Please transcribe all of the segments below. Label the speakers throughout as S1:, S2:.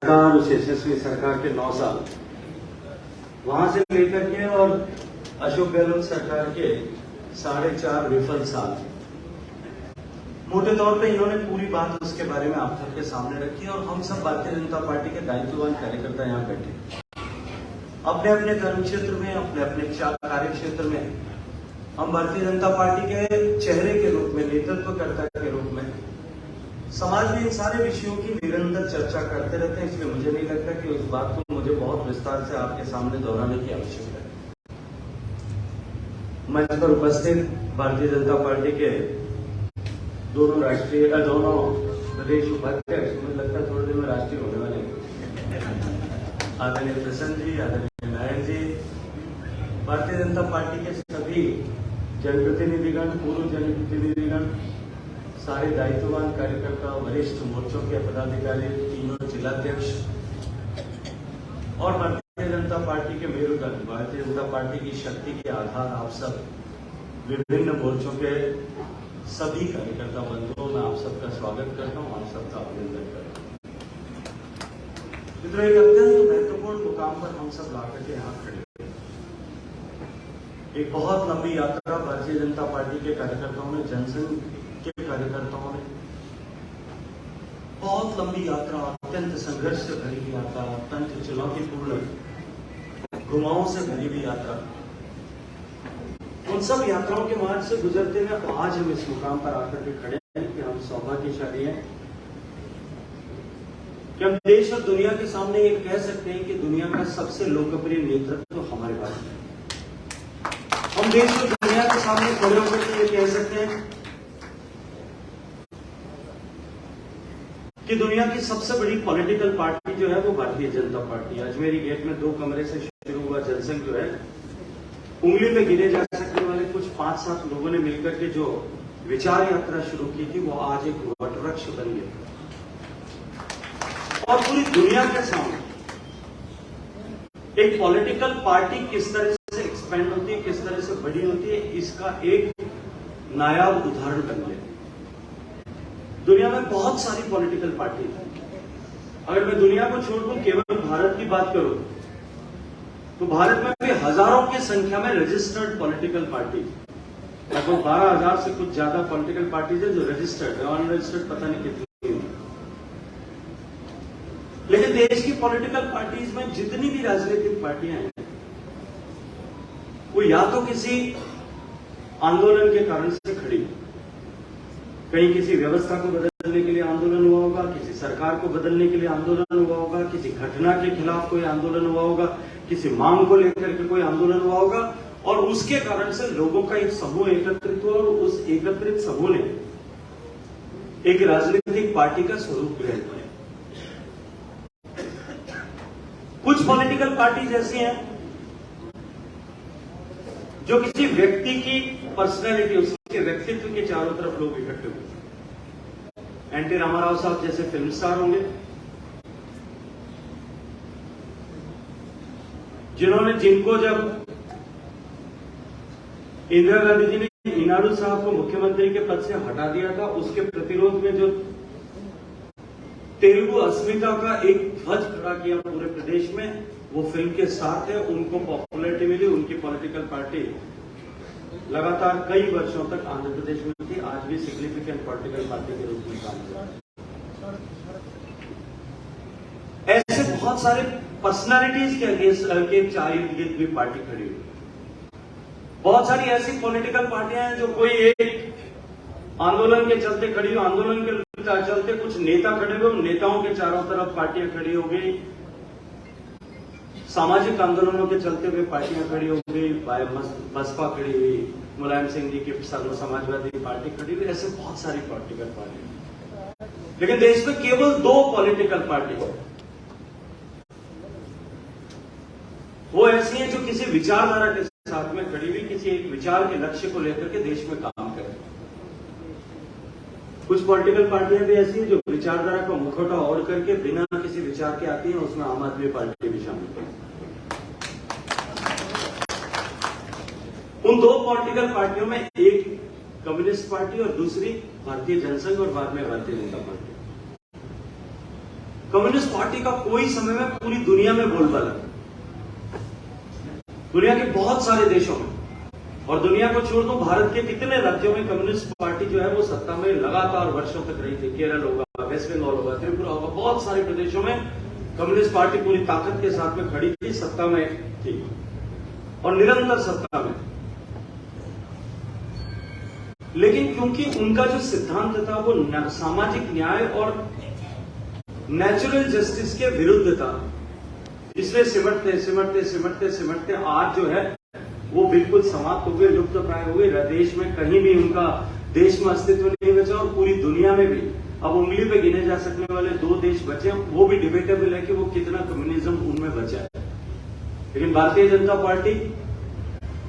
S1: सरकार, उस यशस्वी सरकार के 9 साल, वहां से लेकर के और अशोक गहलोत सरकार के 4.5 विफल साल, मोटे तौर पे इन्होंने पूरी बात उसके बारे में आप सबके सामने रखी और हम सब भारतीय जनता पार्टी के दायित्ववान कार्यकर्ता यहाँ बैठे अपने अपने कर्म क्षेत्र में, अपने अपने कार्य क्षेत्र में हम भारतीय जनता पार्टी के चेहरे के रूप में, नेतृत्वकर्ता के रूप में समाज में इन सारे विषयों की निरंतर चर्चा करते रहते हैं। इसलिए मुझे नहीं लगता कि उस बात को मुझे बहुत विस्तार से आपके सामने दोहराने की आवश्यकता है। मंच पर उपस्थित भारतीय जनता पार्टी के दोनों प्रदेश उपाध्यक्ष, मुझे लगता है थोड़े दिन में राष्ट्रीय होने वाले हैं, आदरणीय प्रसन्न जी, आदरणीय नारायण जी, भारतीय जनता पार्टी के सभी जनप्रतिनिधिगण, पूर्व जनप्रतिनिधिगण, सारे दायित्ववान कार्यकर्ता, वरिष्ठ मोर्चों के पदाधिकारी, तीनों जिलाध्यक्ष और भारतीय जनता पार्टी के मेरुदंड, भारतीय जनता पार्टी की शक्ति के आधार, आप सब विभिन्न मोर्चों के सभी कार्यकर्ता बंधुओं, मैं आप सबका स्वागत करता हूं, आप सबका अभिनंदन करता हूं। मित्रों, एक अत्यंत महत्वपूर्ण मुकाम पर हम सब लाकर के यहाँ खड़े हैं। एक बहुत लंबी यात्रा भारतीय जनता पार्टी के कार्यकर्ताओं ने, जनसंघ के कार्यकर्ताओं ने, बहुत लंबी यात्रा, अत्यंत संघर्ष से भरी हुई यात्रा, अत्यंत चुनौतीपूर्ण घुमावों से भरी हुई यात्रा, उन सब यात्राओं के मार्ग से गुजरते हुए आज हम इस मुकाम पर आकर के खड़े हैं कि हम सौभाग्यशाली हैं कि हम देश और दुनिया के सामने ये कह सकते हैं कि दुनिया का सबसे लोकप्रिय नेतृत्व हमारे पास है। हम देश और दुनिया के सामने खड़े होकर के ये कह सकते हैं कि दुनिया की सबसे बड़ी पॉलिटिकल पार्टी जो है वो भारतीय जनता पार्टी है। अजमेरी गेट में 2 कमरे से शुरू हुआ जनसंघ जो है, उंगली में गिने जा सकने वाले कुछ 5-7 लोगों ने मिलकर के जो विचार यात्रा शुरू की थी, वो आज एक वटवृक्ष बन गया और पूरी दुनिया के सामने एक पॉलिटिकल पार्टी किस तरह से एक्सपेंड होती है, किस तरह से बड़ी होती है, इसका एक नायाब उदाहरण बन गया। दुनिया में बहुत सारी पॉलिटिकल पार्टी है। अगर मैं दुनिया को छोड़ दूं, केवल भारत की बात करूं तो भारत में भी हजारों की संख्या में रजिस्टर्ड पॉलिटिकल पार्टी, लगभग 12,000 से कुछ ज्यादा पॉलिटिकल पार्टीज है जो रजिस्टर्ड है, अनरजिस्टर्ड पता नहीं कितनी है। लेकिन देश की पॉलिटिकल पार्टीज में जितनी भी राजनीतिक पार्टियां हैं, वो या तो किसी आंदोलन के कारण से खड़ी, कहीं किसी व्यवस्था को बदलने के लिए आंदोलन हुआ होगा, किसी सरकार को बदलने के लिए आंदोलन हुआ होगा, किसी घटना के खिलाफ कोई आंदोलन हुआ होगा, किसी मांग को लेकर के कोई आंदोलन हुआ होगा और उसके कारण से लोगों का एक समूह एकत्रित हुआ और उस एकत्रित समूह ने एक राजनीतिक पार्टी का स्वरूप ग्रहण किया। कुछ पॉलिटिकल पार्टी ऐसी हैं जो किसी व्यक्ति की पर्सनैलिटी, उसके व्यक्तित्व के चारों तरफ लोग इकट्ठे हुए। एनटी रामाराव साहब जैसे फिल्म स्टार होंगे जिनको जब इंदिरा गांधी जी ने इनाडू साहब को मुख्यमंत्री के पद से हटा दिया था, उसके प्रतिरोध में जो तेलुगु अस्मिता का एक ध्वज खड़ा किया पूरे प्रदेश में, वो फिल्म के साथ है। उनको पॉपुलैरिटी मिली, उनकी पॉलिटिकल पार्टी लगातार कई वर्षों तक आंध्र प्रदेश में थी, आज भी सिग्निफिकेंट पॉलिटिकल पार्टी के रूप में काम कर रही है। ऐसे बहुत सारे पर्सनालिटीज के इर्द भी पार्टी खड़ी हुई। बहुत सारी ऐसी पॉलिटिकल पार्टियां हैं जो कोई एक आंदोलन के चलते खड़ी हो, आंदोलन के चलते कुछ नेता खड़े हुए, नेताओं के चारों तरफ पार्टियां खड़ी हो गई, सामाजिक आंदोलनों के चलते हुए पार्टियां खड़ी हो गई, बसपा खड़ी हुई, मुलायम सिंह जी की सर्व समाजवादी पार्टी खड़ी हुई, ऐसे बहुत सारी पॉलिटिकल पार्टी। लेकिन देश में केवल 2 पॉलिटिकल पार्टी वो ऐसी हैं जो किसी विचारधारा के साथ में खड़ी हुई, किसी एक विचार के लक्ष्य को लेकर के देश में काम करें। कुछ पॉलिटिकल पार्टियां भी ऐसी हैं जो विचारधारा का मुखौटा ओढ़ करके बिना किसी विचार के आती हैं, उसमें आम आदमी पार्टी भी शामिल है। उन 2 पॉलिटिकल पार्टियों में एक कम्युनिस्ट पार्टी और दूसरी भारतीय जनसंघ और बाद में Bharatiya Janata party. Communist party का कोई समय में पूरी दुनिया में बोलबाला, दुनिया के बहुत सारे देशों में, और दुनिया को छोड़ दो भारत के कितने राज्यों में कम्युनिस्ट पार्टी जो है वो सत्ता में लगातार वर्षों तक रही थी। केरल होगा, वेस्ट बंगाल होगा, त्रिपुरा होगा, बहुत सारे प्रदेशों में कम्युनिस्ट पार्टी पूरी ताकत के साथ में खड़ी थी, सत्ता में थी और निरंतर सत्ता में। लेकिन क्योंकि उनका जो सिद्धांत था वो सामाजिक न्याय और नेचुरल जस्टिस के विरुद्ध था, इसलिए सिमटते सिमटते सिमटते सिमटते आज जो है वो बिल्कुल समाप्त हो गए, लुप्त प्राय हो गए। देश में कहीं भी उनका देश में अस्तित्व नहीं बचा और पूरी दुनिया में भी अब उंगली पे गिने जा सकने वाले 2 देश बचे, वो भी डिबेटेबल है कि वो कितना कम्युनिज्म उनमें बचा है। लेकिन भारतीय जनता पार्टी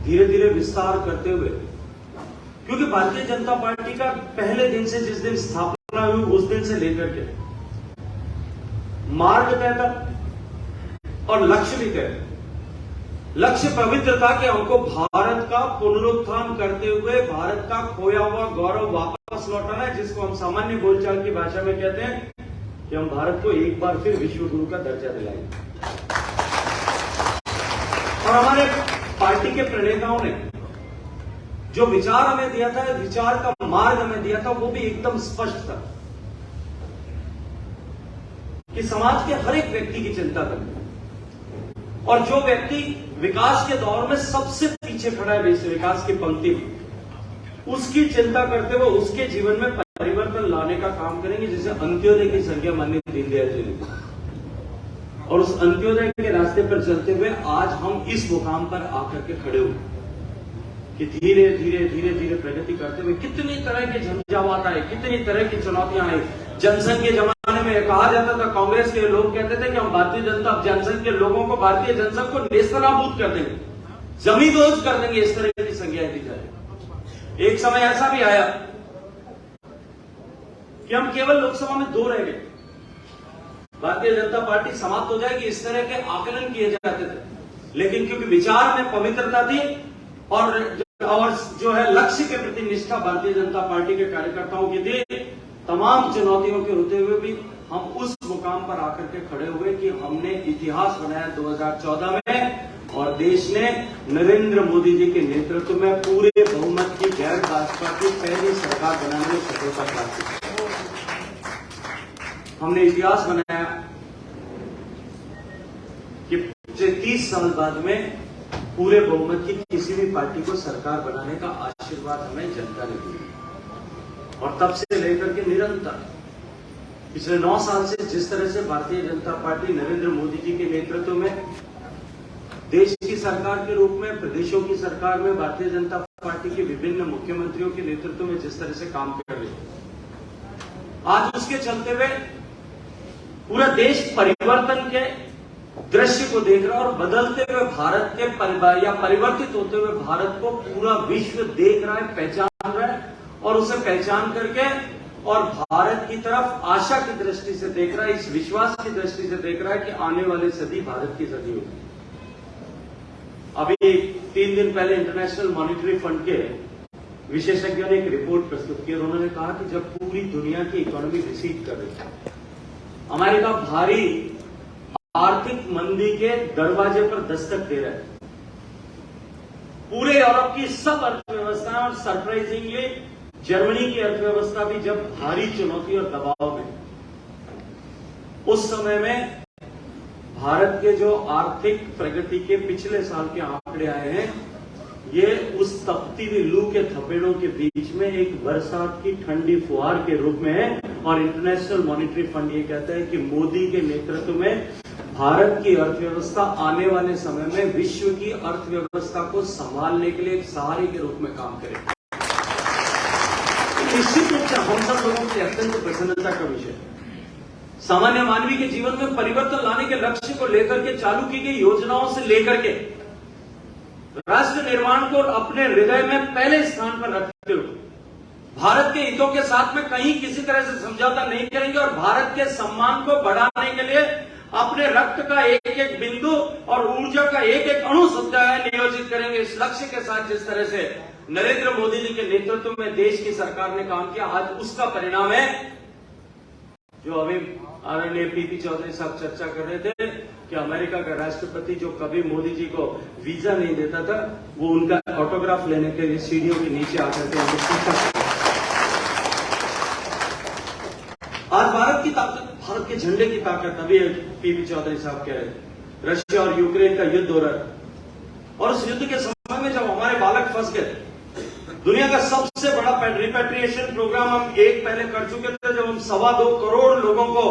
S1: धीरे धीरे विस्तार करते हुए, क्योंकि भारतीय जनता पार्टी का पहले दिन से जिस दिन स्थापना हुई उस दिन से लेकर के मार्ग तय था और लक्ष्य भी तय। लक्ष्य पवित्र था कि हमको भारत का पुनरुत्थान करते हुए भारत का खोया हुआ गौरव वापस लौटाना है, जिसको हम सामान्य बोलचाल की भाषा में कहते हैं कि हम भारत को एक बार फिर विश्व गुरु का दर्जा दिलाएंगे। और हमारे पार्टी के प्रणेताओं ने जो विचार हमें दिया था, विचार का मार्ग हमें दिया था, वो भी एकदम स्पष्ट था कि समाज के हर एक व्यक्ति की चिंता करनी, और जो व्यक्ति विकास के दौर में सबसे पीछे खड़ा है विकास की पंक्ति में, उसकी चिंता करते हुए उसके जीवन में परिवर्तन लाने का काम करेंगे, जिसे अंत्योदय की संज्ञा माननीय दीनदयाल जी ने। और उस अंत्योदय के रास्ते पर चलते हुए आज हम इस मुकाम पर आकर के खड़े हुए कि धीरे धीरे धीरे धीरे प्रगति करते हुए कितनी तरह के झंझावात आए, कितनी तरह की चुनौतियां आई। जनसंघ के जमाने में कहा जाता था, कांग्रेस के लोग कहते थे कि हम भारतीय जनता जनसंघ के लोगों को, भारतीय जनसंघ को नेस्तनाबूद कर देंगे, जमींदोज कर देंगे, इस तरह की संज्ञाएं दी जाए। एक समय ऐसा भी आया कि हम केवल लोकसभा में 2 रह गए, भारतीय जनता पार्टी समाप्त हो जाएगी, इस तरह के आकलन किए जाते थे। लेकिन क्योंकि विचार में पवित्रता थी और जो है लक्ष्य के प्रति निष्ठा भारतीय जनता पार्टी के कार्यकर्ताओं की थी, तमाम चुनौतियों के होते हुए भी हम उस मुकाम पर आकर के खड़े हुए कि हमने इतिहास बनाया 2014 में, और देश ने नरेंद्र मोदी जी के नेतृत्व में पूरे बहुमत की गैर भाजपा की पहली सरकार बनाने में सफलता प्राप्त की। हमने इतिहास बनाया कि 30 साल बाद में पूरे बहुमत की किसी भी पार्टी को सरकार बनाने का आशीर्वाद हमें जनता ने दिया, और तब से लेकर के निरंतर पिछले 9 साल से जिस तरह से भारतीय जनता पार्टी नरेंद्र मोदी जी के नेतृत्व में देश की सरकार के रूप में, प्रदेशों की सरकार में भारतीय जनता पार्टी के विभिन्न मुख्यमंत्रियों के नेतृत्व में जिस तरह से काम कर रही है, आज उसके चलते हुए पूरा देश परिवर्तन के दृश्य को देख रहा है, और बदलते हुए भारत के परिवर्तित होते हुए भारत को पूरा विश्व देख रहा है, पहचान रहा है, और उसे पहचान करके और भारत की तरफ आशा की दृष्टि से देख रहा है, इस विश्वास की दृष्टि से देख रहा है कि आने वाली सदी भारत की सदी होगी। अभी 3 दिन पहले इंटरनेशनल मॉनिटरी फंड के विशेषज्ञों ने एक रिपोर्ट प्रस्तुत की, और उन्होंने कहा कि जब पूरी दुनिया की इकोनॉमी रिसीड कर रही है, अमेरिका भारी आर्थिक मंदी के दरवाजे पर दस्तक दे रहा है, पूरे यूरोप की सब अर्थव्यवस्था और सरप्राइजिंगली जर्मनी की अर्थव्यवस्था भी जब भारी चुनौती और दबाव में, उस समय में भारत के जो आर्थिक प्रगति के पिछले साल के आंकड़े आए हैं, ये उस तपती हुई लू के थपेड़ों के बीच में एक बरसात की ठंडी फुहार के रूप में है। और इंटरनेशनल मॉनिटरी फंड ये कहता है कि मोदी के नेतृत्व में भारत की अर्थव्यवस्था आने वाले समय में विश्व की अर्थव्यवस्था को संभालने के लिए एक सहारे के रूप में काम करेगी। निश्चित रूप से हम सब लोगों की अत्यंत प्रसन्नता का विषय है। सामान्य मानवीय के जीवन में परिवर्तन लाने के लक्ष्य को लेकर के चालू की गई योजनाओं से लेकर के राष्ट्र निर्माण को अपने हृदय में पहले स्थान पर रखते हुए भारत के हितों के साथ में कहीं किसी तरह से समझौता नहीं करेंगे, और भारत के सम्मान को बढ़ाने के लिए अपने रक्त का एक एक बिंदु और ऊर्जा का एक एक अणु नियोजित करेंगे। इस लक्ष्य के साथ जिस तरह से नरेंद्र मोदी जी के नेतृत्व में देश की सरकार ने काम किया, आज उसका परिणाम है जो अभी आदरणीय पीपी चौधरी साहब चर्चा कर रहे थे कि अमेरिका का राष्ट्रपति जो कभी मोदी जी को वीजा नहीं देता था, वो उनका ऑटोग्राफ लेने के लिए सीढ़ियों के नीचे आकर के उनको पूछा। आज भारत की ताकत, भारत के झंडे की ताकत, अभी पीपी चौधरी साहब कह रहे थे रशिया और यूक्रेन का युद्ध हो रहा है, और उस युद्ध के समय में जब हमारे बालक फंस गए, दुनिया का सबसे बड़ा रिपेट्रिएशन प्रोग्राम हम पहले कर चुके थे, जब हम 2.25 करोड़ लोगों को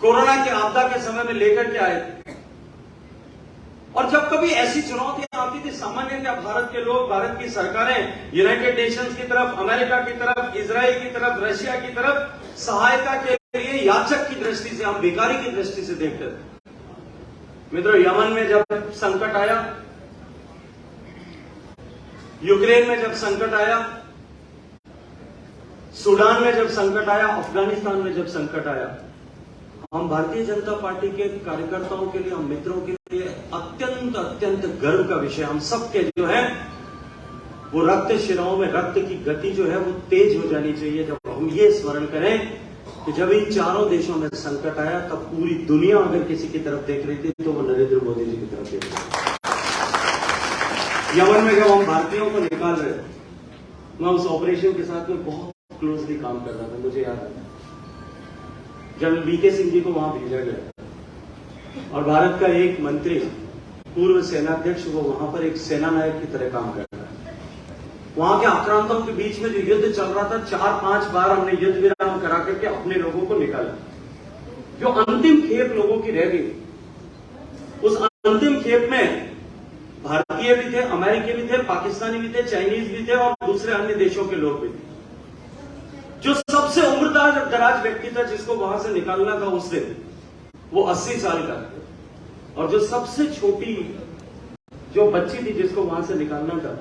S1: कोरोना के आपदा के समय में लेकर के आए थे। और जब कभी ऐसी चुनौतियां आती थी, सामान्य क्या भारत के लोग, भारत की सरकारें यूनाइटेड नेशंस की तरफ, अमेरिका की तरफ, इजराइल की तरफ, रशिया की तरफ सहायता के लिए याचक की दृष्टि से, हम भिखारी की दृष्टि से देखते थे। मित्रों, यमन में जब संकट आया, यूक्रेन में जब संकट आया, सूडान में जब संकट आया, अफगानिस्तान में जब संकट आया, हम भारतीय जनता पार्टी के कार्यकर्ताओं के लिए, हम मित्रों के लिए अत्यंत अत्यंत गर्व का विषय, हम सबके जो है वो रक्त शिराओं में रक्त की गति जो है वो तेज हो जानी चाहिए जब हम ये स्मरण करें कि जब इन चारों देशों में संकट आया, तब पूरी दुनिया अगर किसी की तरफ देख रही थी तो वो नरेंद्र मोदी जी की तरफ देख रही थी। यमन में जब हम भारतीयों को निकाल रहे थे, मैं उस ऑपरेशन के साथ में बहुत क्लोजली काम कर रहा था, मुझे याद है जब वीके सिंह जी को वहां भेजा गया और भारत का एक मंत्री, पूर्व सेनाध्यक्ष, वो वहां पर एक सेना नायक की तरह काम कर रहा है। वहां के आक्रांतों के बीच में जो युद्ध चल रहा था, 4-5 बार हमने युद्ध विराम करा करके अपने लोगों को निकाला। जो अंतिम खेप लोगों की रह गई, उस अंतिम खेप में भारतीय भी थे, अमेरिकी भी थे, पाकिस्तानी भी थे, चाइनीज भी थे और दूसरे अन्य देशों के लोग भी थे। जो सबसे उम्रदराज व्यक्ति था जिसको वहां से निकालना था उस दिन, वो 80 साल का था, और जो सबसे छोटी जो बच्ची थी जिसको वहां से निकालना था,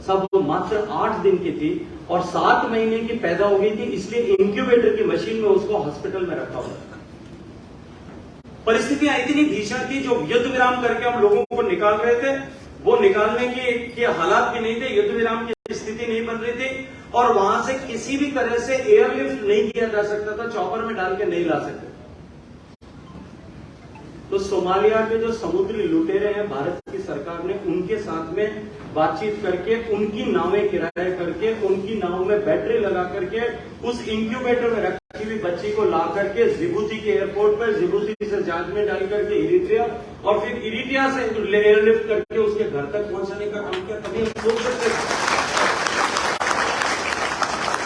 S1: सब वो मात्र 8 दिन की थी और 7 महीने की पैदा हो गई थी, इसलिए इंक्यूबेटर की मशीन में उसको हॉस्पिटल में रखा हुआ था। परिस्थितियां इतनी भीषण थी, जो युद्ध विराम करके हम लोगों को निकाल रहे थे, वो निकालने के हालात भी नहीं थे, युद्ध विराम की स्थिति नहीं बन रही थी, और वहां से किसी भी तरह से एयरलिफ्ट नहीं किया जा सकता था, चॉपर में डाल के नहीं ला सकते। तो सोमालिया के जो समुद्री लुटेरे हैं, भारत की सरकार ने उनके साथ में बातचीत करके, उनकी नावें किराए करके, उनकी नाव में बैटरी लगा करके, उस इंक्यूबेटर में रखी हुई बच्ची को ला करके जिबूती के एयरपोर्ट पर, जिबूती से जहाज में डाल करके इरिट्रिया, और फिर इरिट्रिया से एयरलिफ्ट करके उसके घर तक पहुंचाने का काम किया। कभी हम सोच सकते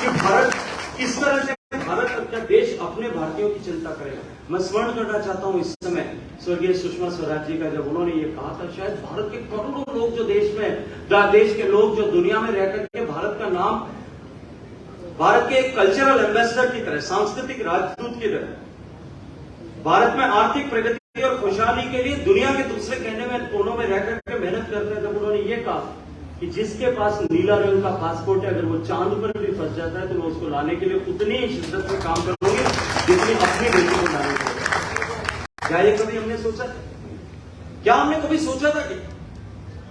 S1: कि भारत इस तरह से, भारत अपना देश अपने भारतीयों की चिंता करेगा। मैं स्मरण करना चाहता हूं इस समय स्वर्गीय सुषमा स्वराज जी का, जब उन्होंने ये कहा था, शायद भारत के करोड़ों लोग जो देश के लोग जो दुनिया में रहकर के भारत का नाम, भारत के एक कल्चरल एम्बेसडर की तरह, सांस्कृतिक राजदूत की तरह, भारत में आर्थिक प्रगति और खुशहाली के लिए दुनिया के दूसरे कोनों में रहकर के मेहनत करते हैं, जब उन्होंने ये कहा कि जिसके पास नीला रंग का पासपोर्ट है, अगर वो चांद पर भी फंस जाता है तो मैं उसको लाने के लिए उतनी ही शिद्दत से काम करूंगी जितनी अपनी बेटी को लाने के लिए। क्या ये कभी हमने सोचा था? क्या हमने कभी सोचा था कि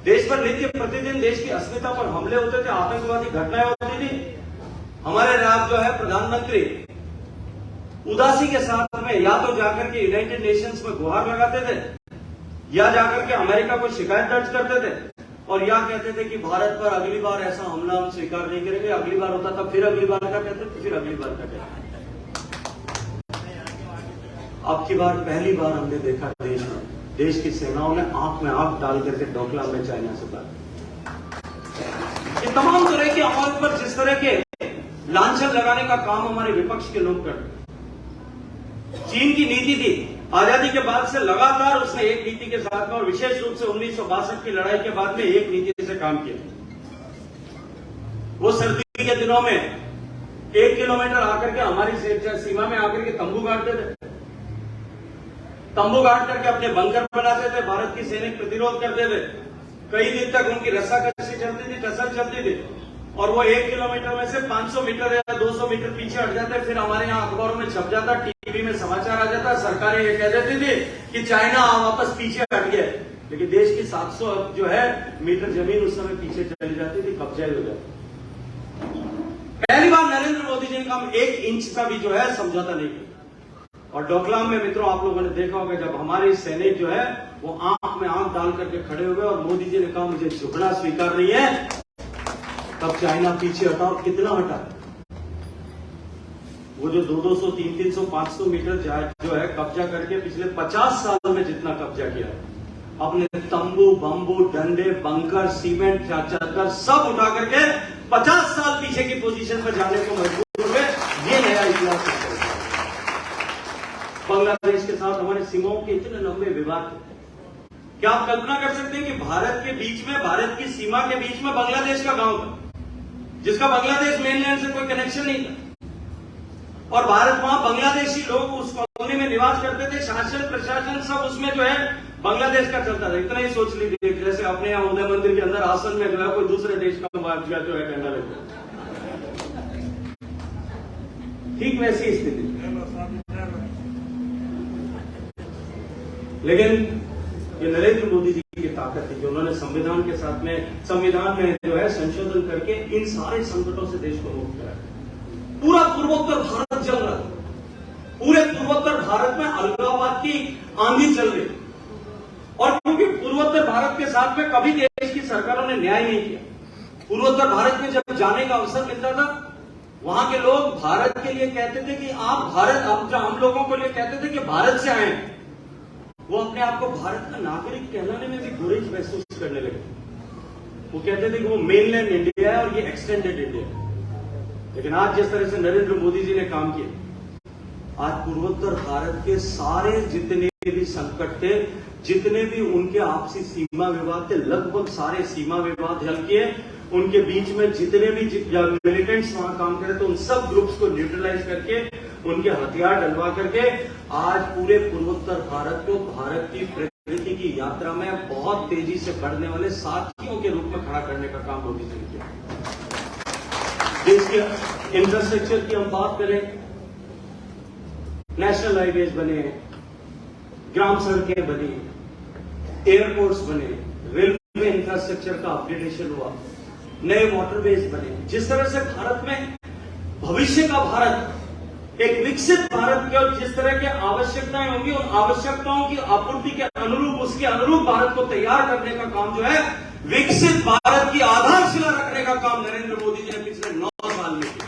S1: देश पर नित्य प्रतिदिन देश की अस्मिता पर हमले होते थे, आतंकवादी घटनाएं होती थी, हमारे जो है प्रधानमंत्री उदासी के साथ में या तो जाकर के यूनाइटेड नेशंस में गुहार लगाते थे, या जाकर के अमेरिका को शिकायत दर्ज करते थे, और या कहते थे कि भारत पर अगली बार ऐसा हमला हम स्वीकार नहीं करेंगे। अगली बार होता था, फिर अगली बार का कहते थे, फिर अगली बार का कहते थे। अब की बार पहली बार हमने देखा देश की सेनाओं ने आंख में आंख डाल करके डोकलाम में चाइना से बात। ये तमाम तरह के अमल पर जिस तरह के लांछन लगाने का काम हमारे विपक्ष के लोग करते। चीन की नीति थी, आजादी के बाद से लगातार उसने एक नीति के साथ में, और विशेष रूप से 1962 की लड़ाई के बाद में एक नीति से काम किया। वो सर्दी के दिनों में 1 किलोमीटर आकर के हमारी सीमा में आकर के तंबू गाड़ते थे, तंबू गाड़ करके अपने बंकर बनाते थे, भारत की सैनिक प्रतिरोध करते थे, कई दिन तक उनकी रस्साकशी चलती थी, टसल चलती थी, और वो 1 किलोमीटर में से 500 मीटर या 200 मीटर पीछे हट जाते। फिर हमारे यहाँ अखबारों में छप जाता, टीवी में समाचार आ जाता, सरकारें ये कह देती थी कि चाइना वापस पीछे हट गया, लेकिन देश की 700 जो है मीटर जमीन उस समय पीछे चली जाती थी, कब्जा हो जाता। पहली बार नरेंद्र मोदी जी का हम 1 इंच का भी जो है समझौता नहीं किया। और डोकलाम में मित्रों आप लोगों ने देखा होगा जब हमारी सैनिक जो है वो आंख में आंख डाल करके खड़े हुए और मोदी जी ने कहा मुझे झुकना स्वीकार नहीं है, तब चाइना पीछे हटा और कितना हटा। वो जो 200, 300, 500 मीटर जो है कब्जा करके पिछले 50 साल में जितना कब्जा किया है, अपने तंबू, बम्बू, डंडे, बंकर, सीमेंट, चादर सब उठा करके 50 साल पीछे की पोजीशन पर जाने को मजबूर हुए। ये नया इतिहास है। बांग्लादेश के साथ हमारे सीमाओं के इतने लंबे विवाद, क्या आप कल्पना कर सकते हैं कि भारत के बीच में, भारत की सीमा के बीच में बांग्लादेश का गांव था, जिसका बांग्लादेश मेनलैंड से कोई कनेक्शन नहीं था, और भारत वहां बांग्लादेशी लोग उस कॉलोनी में निवास करते थे, शासन प्रशासन सब उसमें जो है बांग्लादेश का चलता था। इतना ही सोच लीजिए जैसे अपने यहाँ उदय मंदिर के अंदर आसन में जो है कोई दूसरे देश का माफिया जो है कहना लगता है, ठीक वैसी स्थिति। लेकिन ये नरेंद्र मोदी जी की ताकत थी कि उन्होंने संविधान के साथ में, संविधान में जो है संशोधन करके इन सारे संकटों से देश को मुक्त कराया। पूरा पूर्वोत्तर भारत जल रहा था, पूरे पूर्वोत्तर भारत में अलगाववाद की आंधी चल रही, और क्योंकि पूर्वोत्तर भारत के साथ में कभी देश की सरकारों ने न्याय नहीं किया, पूर्वोत्तर भारत में जब जाने का अवसर मिलता था, वहां के लोग भारत के लिए कहते थे कि आप भारत, हम लोगों को लिए कहते थे कि भारत से आए, वो अपने आप को भारत का नागरिक कहलाने में भी गुरेज महसूस करने लगे। वो कहते थे कि वो मेनलैंड इंडिया है और ये एक्सटेंडेड इंडिया है। लेकिन आज जिस तरह से नरेंद्र मोदी जी ने काम किया, आज पूर्वोत्तर भारत के सारे जितने भी संकट थे, जितने भी उनके आपसी सीमा विवाद थे, लगभग सारे सीमा विवाद हल किए। उनके बीच में जितने भी मिलिटेंट्स वहां काम करे थे, उन सब ग्रुप्स को न्यूट्रलाइज करके, उनके हथियार डलवा करके आज पूरे पूर्वोत्तर भारत को भारत की प्रगति की यात्रा में बहुत तेजी से बढ़ने वाले साथियों के रूप में खड़ा करने का काम मोदी जी ने किया। देश के इंफ्रास्ट्रक्चर की हम बात करें, नेशनल हाईवेज बने, ग्राम सड़कें बनी, एयरपोर्ट्स बने, रेलवे इंफ्रास्ट्रक्चर का अपग्रेडेशन हुआ, नए वाटरवेज बने। जिस तरह से भारत में भविष्य का भारत, एक विकसित भारत की और जिस तरह की आवश्यकताएं होंगी, उन आवश्यकताओं की आपूर्ति के अनुरूप, उसके अनुरूप भारत को तैयार करने का काम जो है, विकसित भारत की आधारशिला रखने का काम नरेंद्र मोदी जी ने पिछले 9 साल में किया।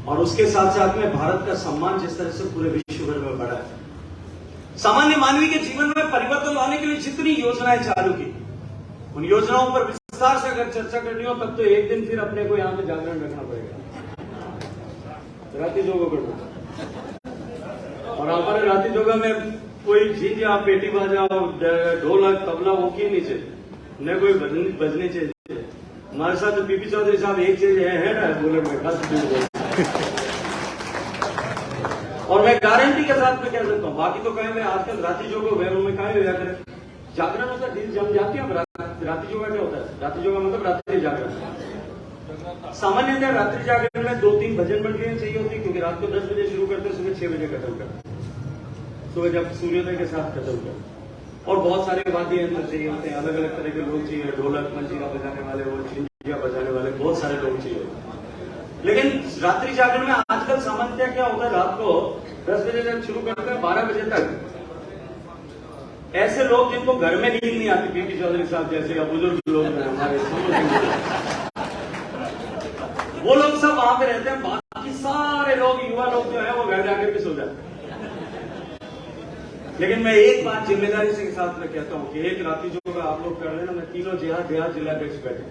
S1: और उसके साथ साथ में भारत का सम्मान जिस तरह से पूरे विश्व भर में बढ़ा है, सामान्य मानवीय के जीवन में परिवर्तन लाने के लिए जितनी योजनाएं चालू की, उन योजनाओं पर विस्तार से अगर चर्चा करनी हो तब तो एक दिन फिर अपने को यहां पे जागरण रखना पड़ेगा, राती जोगो करना। और हमारे राती जोगा में कोई चीज आप पेटी बाजाओ, ढोलक, तबला वो की नीचे न कोई बजनी चाहिए। हमारे साथ तो पीपी चौधरी साहब एक चीज है ना, बोले मैं खास और मैं गारंटी के साथ में कह सकता हूं, बाकी तो कहें मैं आजकल राती जोगो वैरों में कहा करें, जागरण होता है, दिन जम जाती है। रात्रि योगा क्या होता है? रात्रि योगा मतलब रात्रि जागरण। सामान्यतः रात्रि जागरण में 2-3 भजन मंडलियां चाहिए होती, क्योंकि रात को 10 बजे शुरू करते हैं, सुबह 6 बजे खत्म करते हैं, सुबह जब सूर्योदय के साथ खत्म करते। और बहुत सारे वाद्य यंत्र चाहिए होते हैं, अलग अलग तरह के लोग चाहिए, ढोलक, मंजीरा बजाने वाले, वो झिंझिया बजाने वाले, बहुत सारे लोग चाहिए। लेकिन रात्रि जागरण में आजकल सामान्यतः क्या होता है, रात को 10 बजे तक शुरू करते हैं, 12 बजे तक ऐसे लोग जिनको घर में नींद नहीं आती, पीपी चौधरी साहब जैसे या बुजुर्ग लोग हैं हमारे, वो लोग सब वहां पे रहते हैं, बाकी सारे लोग, युवा लोग जो है वो घर जाकर के सो जाते हैं। लेकिन मैं एक बात जिम्मेदारी से के साथ में कहता हूं कि एक रात्रि जो आप लोग कर लेना, मैं तीनों देहात जिलाध्यक्ष बैठे,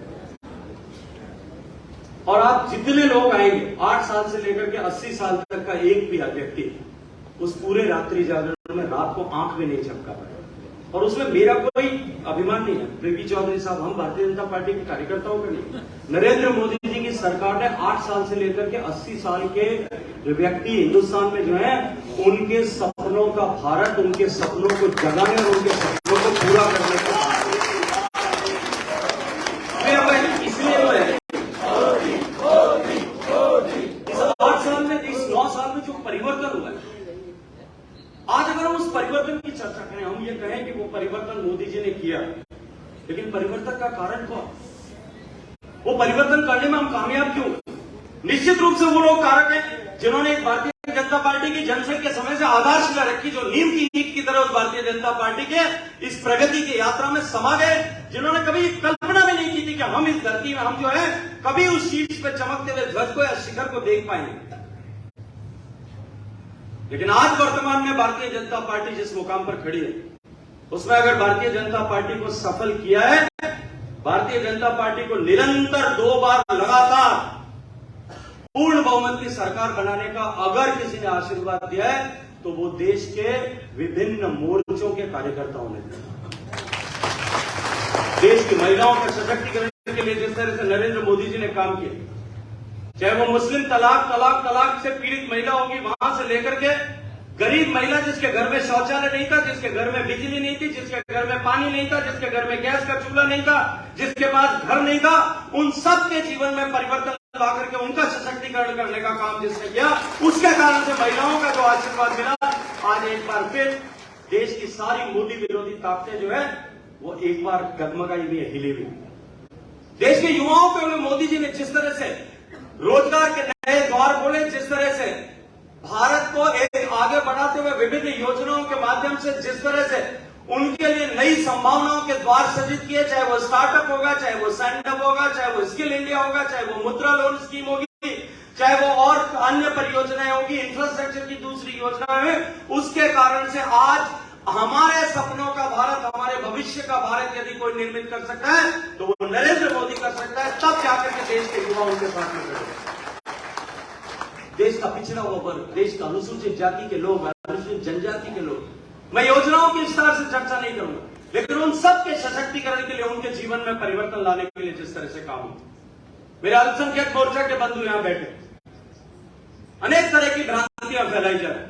S1: और आप जितने लोग आएंगे 8 साल से लेकर के 80 साल तक का एक भी व्यक्ति उस पूरे रात्रि जागरण में रात को आंख में नहीं झपका पाएगा। और उसमें मेरा कोई अभिमान नहीं है, पीपी चौधरी साहब, हम भारतीय जनता पार्टी के कार्यकर्ताओं का नहीं, नरेंद्र मोदी जी की सरकार ने 8 साल से लेकर के 80 साल के व्यक्ति हिंदुस्तान में जो है, उनके सपनों का भारत, उनके सपनों को जगाने और उनके सपनों को पूरा करने का इसलिए वो है। इस 8 साल में, इस 9 साल में जो परिवर्तन हुआ है, आज अगर हम उस परिवर्तन की चर्चा करें, हम ये कहें कि वो परिवर्तन मोदी जी ने किया, लेकिन परिवर्तन का कारण कौन? वो परिवर्तन करने में हम कामयाब क्यों? निश्चित रूप से वो लोग कारक हैं जिन्होंने भारतीय जनता पार्टी की जनसंघ के समय से आधारशिला रखी, जो नीम की ईंट की तरह उस भारतीय जनता पार्टी के इस प्रगति की यात्रा में समा गए, जिन्होंने कभी कल्पना भी नहीं की थी कि हम इस धरती में, हम जो है कभी उस शीर्ष पे चमकते हुए ध्वज को या शिखर को देख पाएंगे। लेकिन आज वर्तमान में भारतीय जनता पार्टी जिस मुकाम पर खड़ी है, उसमें अगर भारतीय जनता पार्टी को सफल किया है, भारतीय जनता पार्टी को निरंतर 2 बार लगातार पूर्ण बहुमत की सरकार बनाने का अगर किसी ने आशीर्वाद दिया है, तो वो देश के विभिन्न मोर्चों के कार्यकर्ताओं ने दिया। देश की महिलाओं के सशक्तिकरण के लिए जिस तरह से नरेंद्र मोदी जी ने काम किया, चाहे वो मुस्लिम तलाक से पीड़ित महिला होगी, वहां से लेकर के गरीब महिला जिसके घर में शौचालय नहीं था, जिसके घर में बिजली नहीं थी, जिसके घर में पानी नहीं था, जिसके घर में गैस का चूल्हा नहीं था, जिसके पास घर नहीं था, उन सब के जीवन में परिवर्तन ला करके उनका सशक्तिकरण करने का काम जिसने किया, उसके कारण से महिलाओं का जो आशीर्वाद मिला, आज एक बार फिर देश की सारी मोदी विरोधी ताकतें जो है वो एक बार डगमगाई हुई है, हिली हुई। देश के युवाओं पे मोदी जी ने जिस तरह से रोजगार के नए द्वार खोले, जिस तरह से भारत को एक आगे बढ़ाते हुए विभिन्न योजनाओं के माध्यम से जिस तरह से उनके लिए नई संभावनाओं के द्वार सृजित किए, चाहे वो स्टार्टअप होगा, चाहे वो स्टैंडअप होगा, चाहे वो स्किल इंडिया होगा, चाहे वो मुद्रा लोन स्कीम होगी, चाहे वो और अन्य परियोजनाएं होगी, इंफ्रास्ट्रक्चर की दूसरी योजनाएं हैं, उसके कारण से आज हमारे सपनों का भारत, हमारे भविष्य का भारत यदि कोई निर्मित कर सकता है तो वो नरेंद्र मोदी कर सकता है। तब जाकर के देश के युवा उनके साथ में खड़े। देश का पिछड़ा हुआ वर्ग, देश का अनुसूचित जाति के लोग, अनुसूचित जनजाति के लोग, मैं योजनाओं की विस्तार से चर्चा नहीं करूंगा, लेकिन उन सब के सशक्तिकरण के लिए, उनके जीवन में परिवर्तन लाने के लिए जिस तरह से काम हो। मेरे अल्पसंख्यक मोर्चा के बंधु यहां बैठे, अनेक तरह की भ्रांतियां फैलाई जा रही,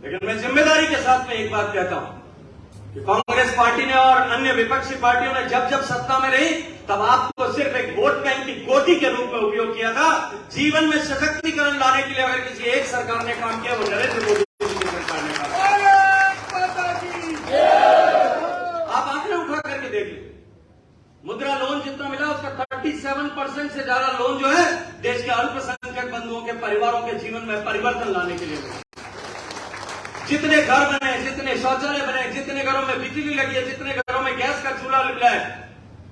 S1: लेकिन मैं जिम्मेदारी के साथ में एक बात कहता हूं कि कांग्रेस पार्टी ने और अन्य विपक्षी पार्टियों ने जब जब सत्ता में रही, तब आपको सिर्फ एक वोट बैंक की गोटी के रूप में उपयोग किया था। जीवन में सशक्तिकरण लाने के लिए अगर किसी एक सरकार ने काम किया, वो नरेंद्र मोदी की सरकार ने काम किया। आप आंकड़े उठा करके देख लीजिए, मुद्रा लोन जितना मिला उसका 37% से ज्यादा लोन जो है देश के अल्पसंख्यक बंधुओं के परिवारों के जीवन में परिवर्तन लाने के लिए मिला। जितने घर बने, जितने शौचालय बने, जितने घरों में बिजली लगी है, जितने घरों में गैस का चूल्हा मिला है,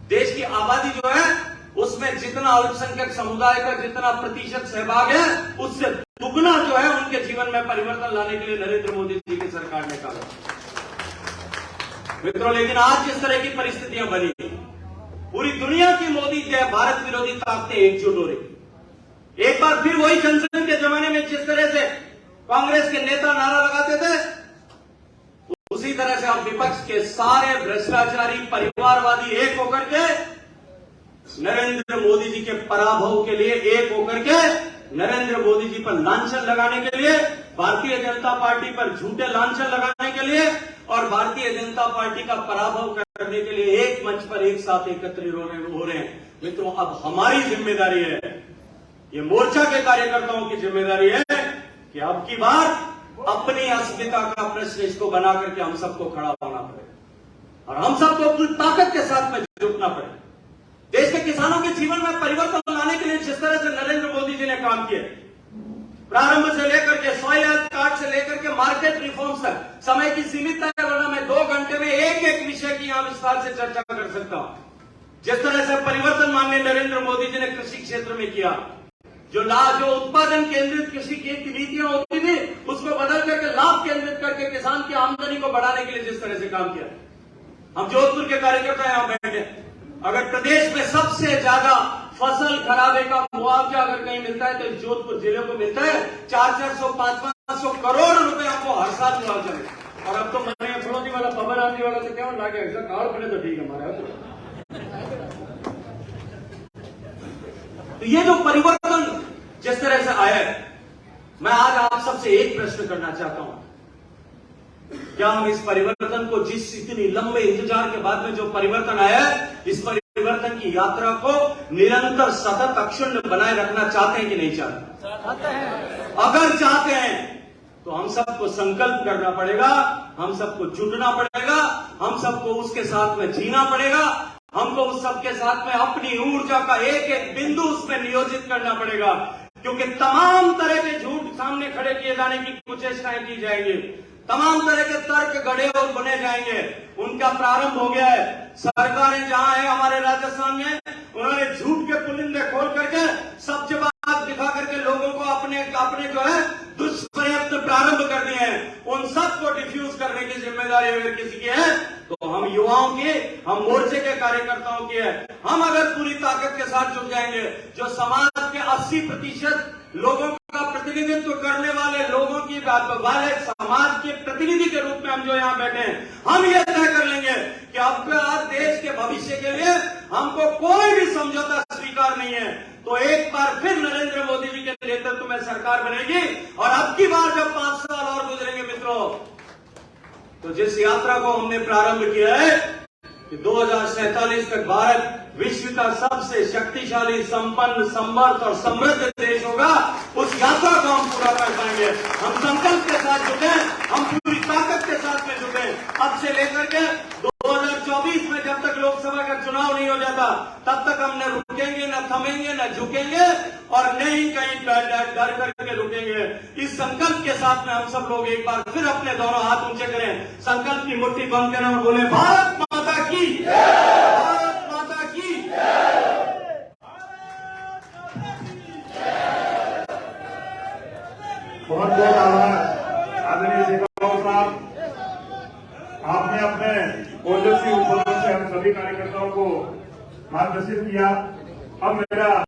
S1: देश की आबादी जो है उसमें जितना अल्पसंख्यक समुदाय का जितना प्रतिशत सहभाग है, उससे दुगना जो है उनके जीवन में परिवर्तन लाने के लिए नरेंद्र मोदी जी की सरकार ने काम किया। मित्रों, लेकिन आज जिस तरह की परिस्थितियां बनी, पूरी दुनिया की मोदी भारत विरोधी ताकतें एकजुट हो रही। एक बार फिर वही जनसंघ के जमाने में जिस तरह से कांग्रेस के नेता नारा लगाते थे, उसी तरह से अब विपक्ष के सारे भ्रष्टाचारी परिवारवादी एक होकर के नरेंद्र मोदी जी के पराभव के लिए, एक होकर के नरेंद्र मोदी जी पर लांछन लगाने के लिए, भारतीय जनता पार्टी पर झूठे लांछन लगाने के लिए और भारतीय जनता पार्टी का पराभव करने के लिए एक मंच पर एक साथ एकत्रित हो रहे हैं। मित्रों, अब हमारी जिम्मेदारी है, ये मोर्चा के कार्यकर्ताओं की जिम्मेदारी है कि अब की बार अपनी अस्मिता का प्रश्न इसको बना करके हम सबको खड़ा होना पड़ेगा और हम सबको अपनी ताकत के साथ में जुटना पड़ेगा। देश के किसानों के जीवन में परिवर्तन लाने के लिए जिस तरह से नरेंद्र मोदी जी ने काम किया, प्रारंभ से लेकर के सॉइल हेल्थ कार्ड से लेकर के मार्केट रिफॉर्म्स तक, समय की सीमित है वरना मैं 2 घंटे में एक एक विषय की यहां विस्तार से चर्चा कर सकता हूं। जिस तरह से परिवर्तन माननीय नरेंद्र मोदी जी ने कृषि क्षेत्र में किया, जो उत्पादन केंद्रित कृषि की नीतियां होती थी, उसको बदल करके लाभ केंद्रित करके किसान की आमदनी को बढ़ाने के लिए जिस तरह से काम किया। हम जोधपुर के कार्यकर्ता यहां बैठे, अगर प्रदेश में सबसे ज्यादा फसल खराबे का मुआवजा अगर कहीं मिलता है तो जोधपुर जिले को मिलता है। 400-500 करोड़ रुपए आपको हर साल मुआवजा मिलता। और अब तो मैंने फड़ोदी वाला खबर आने वाला तो क्या लागे, ऐसा कार्ड बने तो ठीक है हमारे। तो ये जो परिवर्तन जिस तरह से आया है, मैं आज आप सबसे एक प्रश्न करना चाहता हूं, क्या हम इस परिवर्तन को, जिस इतनी लंबे इंतजार के बाद में जो परिवर्तन आया है, इस परिवर्तन की यात्रा को निरंतर सतत अक्षुण्ण बनाए रखना चाहते हैं कि नहीं चाहते? अगर चाहते हैं तो हम सबको संकल्प करना पड़ेगा, हम सबको जुटना पड़ेगा, हम सबको उसके साथ में जीना पड़ेगा। हमको उस सबके साथ में अपनी ऊर्जा का एक एक बिंदु उसमें नियोजित करना पड़ेगा, क्योंकि तमाम तरह के झूठ सामने खड़े किए जाने की कुचेष्टाएं की जाएंगी, तमाम तरह के तर्क गढ़े और बने जाएंगे। उनका प्रारंभ हो गया है। सरकारें जहां है हमारे राजस्थान में, उन्होंने झूठ के पुलिंदे खोल करके सब जवाब दिखा करके लोगों को अपने अपने जो है दुष्प्रयत्न प्रारंभ कर दिए हैं। उन सबको डिफ्यूज करने की जिम्मेदारी अगर किसी की है तो हम युवाओं की, हम मोर्चे के कार्यकर्ताओं की है। हम अगर पूरी ताकत के साथ जुट जाएंगे, जो समाज के 80% लोगों का प्रतिनिधित्व करने वाले लोगों की वाले समाज के प्रतिनिधि के रूप में हम जो यहाँ बैठे हैं, हम ये तय कर लेंगे कि अब देश के भविष्य के लिए हमको कोई भी समझौता स्वीकार नहीं है। तो एक बार फिर नरेंद्र मोदी जी के नेतृत्व में सरकार बनेगी और अब की बार जब 5 साल और गुजरेंगे मित्रों, तो जिस यात्रा को हमने प्रारंभ किया है कि 2047 तक भारत विश्व का सबसे शक्तिशाली, संपन्न, समर्थ और समृद्ध देश होगा, उस यात्रा को हम पूरा कर पाएंगे। हम संकल्प के साथ जुटे, हम पूरी ताकत के साथ में जुटे। अब से लेकर के 2024 में जब तक लोकसभा का चुनाव नहीं हो जाता, तब तक हम न रुकेंगे, न थमेंगे, न झुकेंगे और न ही कहीं डर करके रुकेंगे। इस संकल्प के साथ में हम सब लोग एक बार फिर अपने दोनों हाथ ऊंचे करें, संकल्प की मुट्ठी बंद करें और बोले भारत माता की, भारत माता की।
S2: बहुत बहुत आभार आदरणीय शेखावत साहब, आपने अपने ओजस्वी उपबोधन से हम सभी कार्यकर्ताओं को मार्गदर्शित किया। अब मेरा